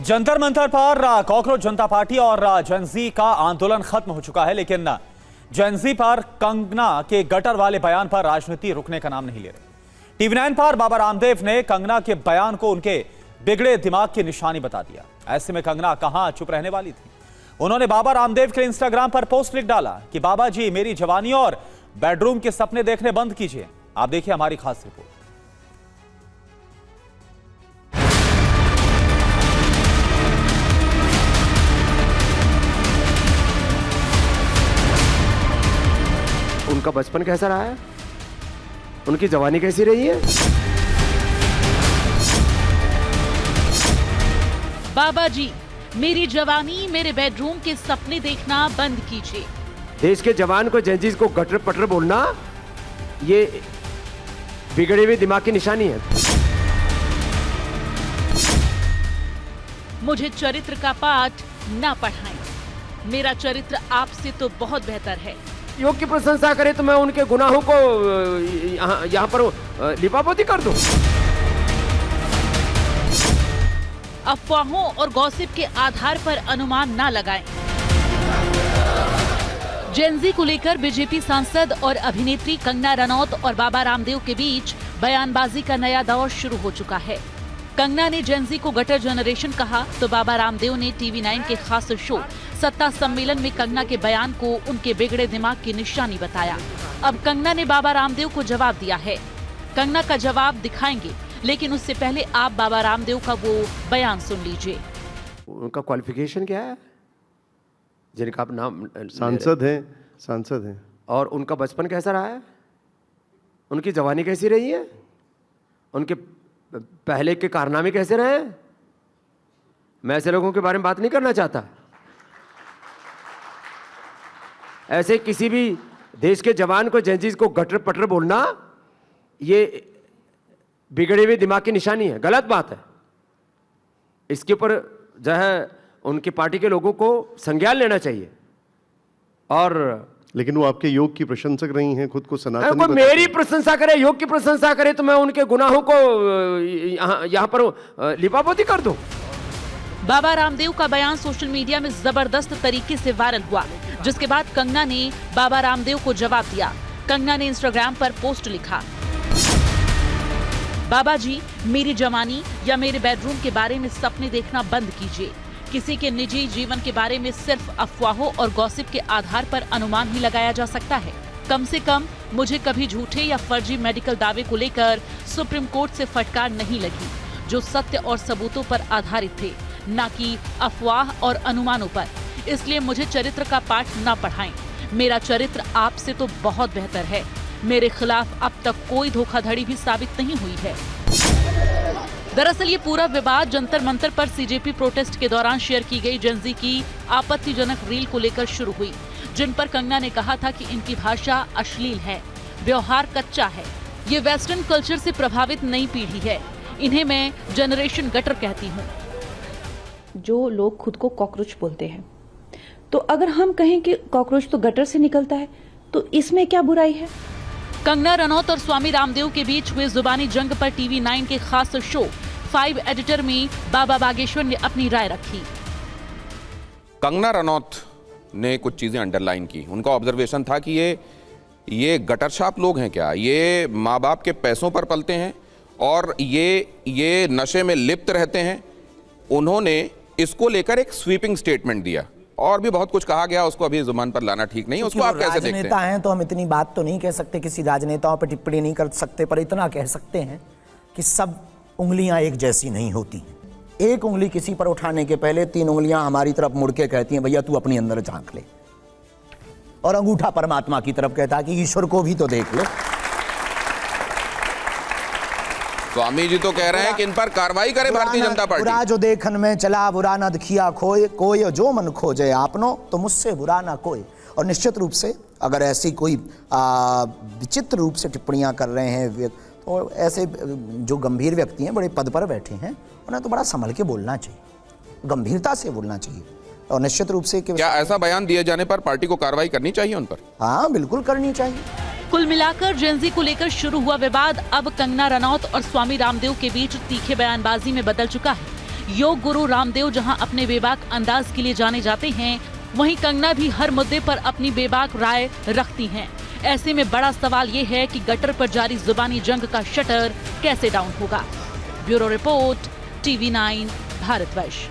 जंतर मंतर पर कॉकरोच जनता पार्टी और जेनजी का आंदोलन खत्म हो चुका है, लेकिन जेनजी पर कंगना के गटर वाले बयान पर राजनीति रुकने का नाम नहीं ले रही। टीवी9 पर बाबा रामदेव ने कंगना के बयान को उनके बिगड़े दिमाग की निशानी बता दिया। ऐसे में कंगना कहां चुप रहने वाली थी। उन्होंने बाबा रामदेव के इंस्टाग्राम पर पोस्ट लिख डाला कि बाबा जी मेरी जवानी और बेडरूम के सपने देखने बंद कीजिए। आप देखिए हमारी खास रिपोर्ट। उनका बचपन कैसा रहा है, उनकी जवानी कैसी रही है। बाबा जी मेरी जवानी मेरे बेडरूम के सपने देखना बंद कीजिए। देश के जवान को जेनजीज को गटर पटर बोलना ये बिगड़े हुए दिमाग की निशानी है। मुझे चरित्र का पाठ ना पढ़ाएं। मेरा चरित्र आपसे तो बहुत बेहतर है। योग की प्रशंसा करे तो मैं उनके गुनाहों को यहाँ पर लिपापोती कर दूं। अफवाहों और गॉसिप के आधार पर अनुमान ना लगाएं। जेनजी को लेकर बीजेपी सांसद और अभिनेत्री कंगना रनौत और बाबा रामदेव के बीच बयानबाजी का नया दौर शुरू हो चुका है। कंगना ने जेनजी को गटर जनरेशन कहा तो बाबा रामदेव ने टीवी9 के खास शो सत्ता सम्मेलन में कंगना के बयान को उनके बिगड़े दिमाग की निशानी बताया। अब कंगना ने बाबा रामदेव को जवाब दिया है। कंगना का जवाब दिखाएंगे, लेकिन उससे पहले आप बाबा रामदेव का वो बयान सुन लीजिए। उनका क्वालिफिकेशन क्या है, जिनका आप नाम सांसद हैं। और उनका बचपन कैसा रहा है, उनकी जवानी कैसी रही है, उनके पहले के कारनामे कैसे रहे हैं। मैं ऐसे लोगों के बारे में बात नहीं करना चाहता। ऐसे किसी भी देश के जवान को जेनजीज को गटर पटर बोलना ये बिगड़े हुए दिमाग की निशानी है, गलत बात है। इसके ऊपर जो है उनकी पार्टी के लोगों को संज्ञान लेना चाहिए। और लेकिन वो आपके योग की प्रशंसक रही हैं, खुद को सनातनी कोई मेरी प्रशंसा करे, योग की प्रशंसा करे तो मैं उनके गुनाहों को यहाँ पर लिपापोती कर दूं। बाबा रामदेव का बयान सोशल मीडिया में जबरदस्त तरीके से वायरल हुआ, जिसके बाद कंगना ने बाबा रामदेव को जवाब दिया। कंगना ने इंस्टाग्राम पर पोस्ट लिखा, बाबा जी मेरी जवानी या मेरे बेडरूम के बारे में सपने देखना बंद कीजिए। किसी के निजी जीवन के बारे में सिर्फ अफवाहों और गॉसिप के आधार पर अनुमान ही लगाया जा सकता है। कम से कम मुझे कभी झूठे या फर्जी मेडिकल दावे को लेकर सुप्रीम कोर्ट से फटकार नहीं लगी, जो सत्य और सबूतों पर आधारित थे, न कि अफवाह और अनुमानों पर। इसलिए मुझे चरित्र का पाठ न पढ़ाएं। मेरा चरित्र आपसे तो बहुत बेहतर है। मेरे खिलाफ अब तक कोई धोखाधड़ी भी साबित नहीं हुई है। दरअसल ये पूरा विवाद जंतर मंतर पर सीजेपी प्रोटेस्ट के दौरान शेयर की गई जेनजी की आपत्तिजनक रील को लेकर शुरू हुई, जिन पर कंगना ने कहा था कि इनकी भाषा अश्लील है, व्यवहार कच्चा है, ये वेस्टर्न कल्चर से प्रभावित नई पीढ़ी है, इन्हें मैं जनरेशन गटर कहती हूँ। जो लोग खुद को कॉकरोच बोलते हैं, तो अगर हम कहें कि कॉकरोच तो गटर से निकलता है तो इसमें क्या बुराई है। कंगना रनौत और स्वामी रामदेव के बीच हुए जुबानी जंग पर टीवी9 के खास शो 5 एडिटर में बाबा बागेश्वर ने अपनी राय रखी। कंगना रनौत ने कुछ चीजें अंडरलाइन की। उनका ऑब्जर्वेशन था कि ये गटर छाप लोग हैं क्या, ये माँ बाप के पैसों पर पलते हैं और ये नशे में लिप्त रहते हैं। उन्होंने इसको लेकर एक स्वीपिंग स्टेटमेंट दिया और भी बहुत कुछ कहा गया, उसको अभी जुबान पर लाना ठीक नहीं। उसको आप कैसे देखते राजनेता हैं तो हम इतनी बात तो नहीं कह सकते, किसी राजनेताओं पर टिप्पणी नहीं कर सकते, पर इतना कह सकते हैं कि सब उंगलियां एक जैसी नहीं होती। एक उंगली किसी पर उठाने के पहले 3 उंगलियां हमारी तरफ मुड़ के कहती हैं भैया तू अपनी अंदर झांक ले, और अंगूठा परमात्मा की तरफ कहता है कि ईश्वर को भी तो देख लो। स्वामी जी तो कह रहे हैं कि इन पर कार्रवाई करे भारतीय जनता पार्टी। बुरा जो देखन में चला बुरा न दिखिया खोए, कोई जो मन खोजे आपनो तो मुझसे बुरा ना कोई। और निश्चित रूप से अगर ऐसी कोई विचित्र रूप से टिप्पणियां कर रहे हैं तो ऐसे जो गंभीर व्यक्ति हैं, बड़े पद पर बैठे हैं, उन्हें तो बड़ा संभल के बोलना चाहिए, गंभीरता से बोलना चाहिए। और निश्चित रूप से क्या ऐसा बयान दिए जाने पर पार्टी को कार्रवाई करनी चाहिए उन पर? हाँ बिल्कुल करनी चाहिए। कुल मिलाकर जेनजी को लेकर शुरू हुआ विवाद अब कंगना रनौत और स्वामी रामदेव के बीच तीखे बयानबाजी में बदल चुका है। योग गुरु रामदेव जहां अपने बेबाक अंदाज के लिए जाने जाते हैं, वहीं कंगना भी हर मुद्दे पर अपनी बेबाक राय रखती हैं। ऐसे में बड़ा सवाल ये है कि गटर पर जारी जुबानी जंग का शटर कैसे डाउन होगा। Bureau report, TV9 Bharatvarsh.